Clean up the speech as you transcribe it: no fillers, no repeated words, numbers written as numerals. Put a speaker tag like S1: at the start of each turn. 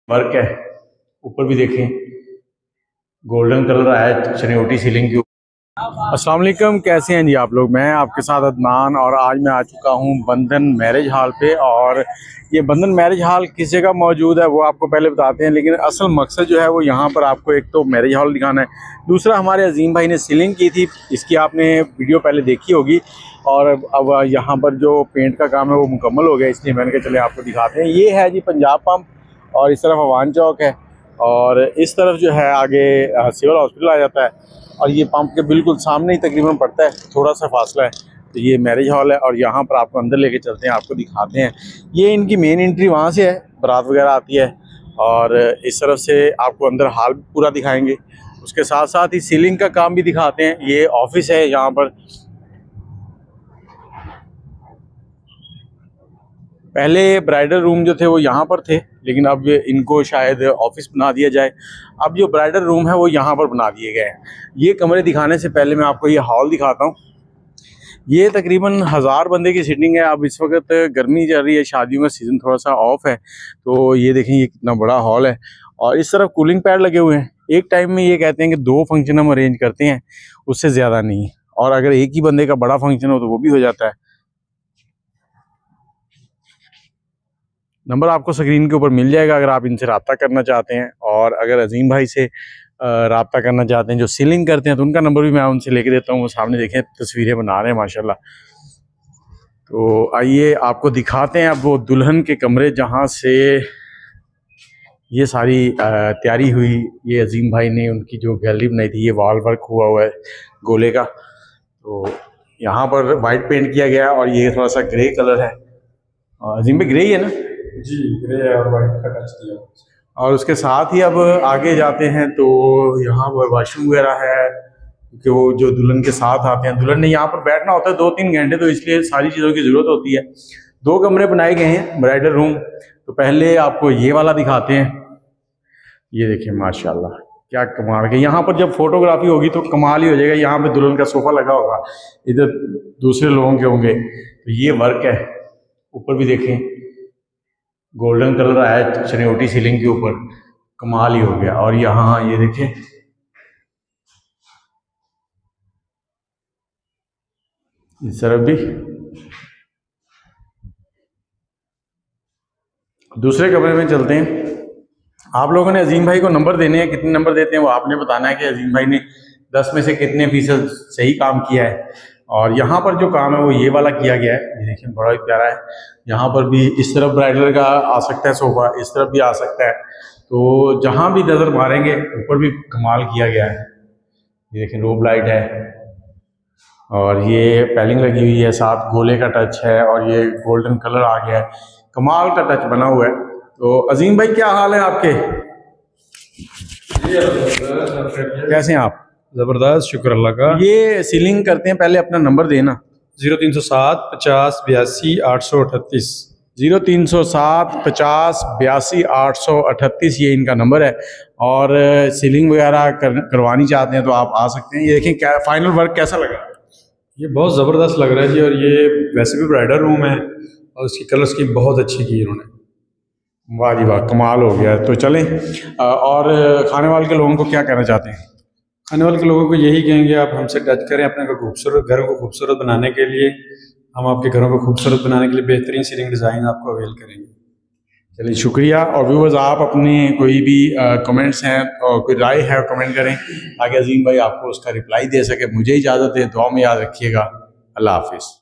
S1: Work है। ऊपर भी देखें गोल्डन कलर आया है चनियोटी सीलिंग के ऊपर। अस्सलाम वालेकुम, कैसे हैं जी आप लोग। मैं आपके साथ अदनान और आज मैं आ चुका हूं बंधन मैरिज हॉल पे। और ये बंधन मैरिज हॉल किस जगह मौजूद है वो आपको पहले बताते हैं, लेकिन असल मकसद जो है वो यहाँ पर आपको एक तो मैरिज हॉल दिखाना है, दूसरा हमारे अजीम भाई ने सीलिंग की थी, इसकी आपने वीडियो पहले देखी होगी। और अब यहाँ पर जो पेंट का काम है वो मुकम्मल हो गया, इसलिए मैंने कहा चले आपको दिखाते हैं। ये है जी पंजाब पंप और इस तरफ अवान चौक है और इस तरफ जो है आगे सिविल हॉस्पिटल आ जाता है और ये पंप के बिल्कुल सामने ही तकरीबन पड़ता है, थोड़ा सा फासला है। तो ये मैरिज हॉल है और यहाँ पर आपको अंदर लेके चलते हैं, आपको दिखाते हैं। ये इनकी मेन एंट्री वहाँ से है, बारात वगैरह आती है और इस तरफ से आपको अंदर हॉल पूरा दिखाएंगे। उसके साथ साथ ही सीलिंग का काम भी दिखाते हैं। ये ऑफिस है यहाँ पर। पहले ब्राइडल रूम जो थे वो यहाँ पर थे, लेकिन अब इनको शायद ऑफिस बना दिया जाए। अब जो ब्राइडल रूम है वो यहाँ पर बना दिए गए हैं। ये कमरे दिखाने से पहले मैं आपको ये हॉल दिखाता हूँ। ये तकरीबन 1000 बंदे की सीटिंग है। अब इस वक्त गर्मी चल रही है, शादियों का सीज़न थोड़ा सा ऑफ है, तो ये देखें ये कितना बड़ा हॉल है। और इस तरफ कूलिंग पैड लगे हुए हैं। एक टाइम में ये कहते हैं कि 2 फंक्शन हम अरेंज करते हैं, उससे ज़्यादा नहीं। और अगर एक ही बंदे का बड़ा फंक्शन हो तो वो भी हो जाता है। नंबर आपको स्क्रीन के ऊपर मिल जाएगा अगर आप इनसे रब्ता करना चाहते हैं। और अगर अजीम भाई से रब्ता करना चाहते हैं जो सीलिंग करते हैं तो उनका नंबर भी मैं उनसे लेके देता हूँ। वो सामने देखें तस्वीरें बना रहे हैं माशाल्लाह। तो आइए आपको दिखाते हैं अब वो दुल्हन के कमरे जहाँ से ये सारी तैयारी हुई। ये अजीम भाई ने उनकी जो गैलरी बनाई थी, ये वॉल वर्क हुआ है गोले का। तो यहाँ पर वाइट पेंट किया गया और ये थोड़ा सा ग्रे कलर है। अजीम भाई ग्रे ही है ना
S2: जी, ग्रे और वाइट का टच दिया।
S1: और उसके साथ ही अब आगे जाते हैं तो यहाँ पर वाशरूम वगैरह है, क्योंकि वो जो दुल्हन के साथ आते हैं, दुल्हन ने यहाँ पर बैठना होता है 2-3 घंटे, तो इसलिए सारी चीज़ों की ज़रूरत होती है। 2 कमरे बनाए गए हैं ब्राइडल रूम। तो पहले आपको ये वाला दिखाते हैं। ये देखिए माशाल्लाह क्या कमाल है। यहाँ पर जब फोटोग्राफी होगी तो कमाल ही हो जाएगा। यहाँ पे दुल्हन का सोफ़ा लगा होगा, इधर दूसरे लोगों के होंगे। तो ये वर्क है। ऊपर भी देखें गोल्डन कलर आया है चनियोटी सीलिंग के ऊपर, कमाल ही हो गया। और यहाँ ये देखें इस तरफ भी। दूसरे कमरे में चलते हैं। आप लोगों ने अजीम भाई को नंबर देने हैं, कितने नंबर देते हैं वो आपने बताना है कि अजीम भाई ने 10 में से कितने फीसद सही काम किया है। और यहाँ पर जो काम है वो ये वाला किया गया है, ये देखिए बड़ा ही प्यारा है। यहाँ पर भी इस तरफ ब्राइडल का आ सकता है सोफ़ा, इस तरफ भी आ सकता है। तो जहाँ भी नज़र मारेंगे ऊपर भी कमाल किया गया है। ये देखिए रोब लाइट है और ये पैलिंग लगी हुई है, साथ गोले का टच है और ये गोल्डन कलर आ गया है, कमाल का टच बना हुआ है। तो अजीम भाई क्या हाल है आपके, कैसे हैं आप?
S2: जबरदस्त, शुक्र अल्लाह का।
S1: ये सीलिंग करते हैं, पहले अपना नंबर देना।
S2: 0307 50 82 838।
S1: 0307 50 82 838 ये इनका नंबर है। और सीलिंग वगैरह करवानी चाहते हैं तो आप आ सकते हैं। ये देखें क्या फाइनल वर्क कैसा लगा।
S2: ये बहुत ज़बरदस्त लग रहा है जी। और ये वैसे भी ब्राइडल रूम है और इसकी कलर स्कीम बहुत अच्छी की इन्होंने।
S1: वाह जी वाह, कमाल हो गया। तो चलें और खाने वाले के लोगों को क्या कहना चाहते हैं?
S2: आने वाले के लोगों को यही कहेंगे आप हमसे टच करें अपने को खूबसूरत घरों को खूबसूरत बनाने के लिए। हम आपके घरों को खूबसूरत बनाने के लिए बेहतरीन सीलिंग डिज़ाइन आपको अवेल करेंगे।
S1: चलिए शुक्रिया। और व्यूवर्स आप अपने कोई भी कमेंट्स हैं और कोई राय है कमेंट करें ताकि अजीम भाई आपको उसका रिप्लाई दे सके। मुझे इजाज़त है, दुआ में याद रखिएगा। अल्लाह हाफिज़।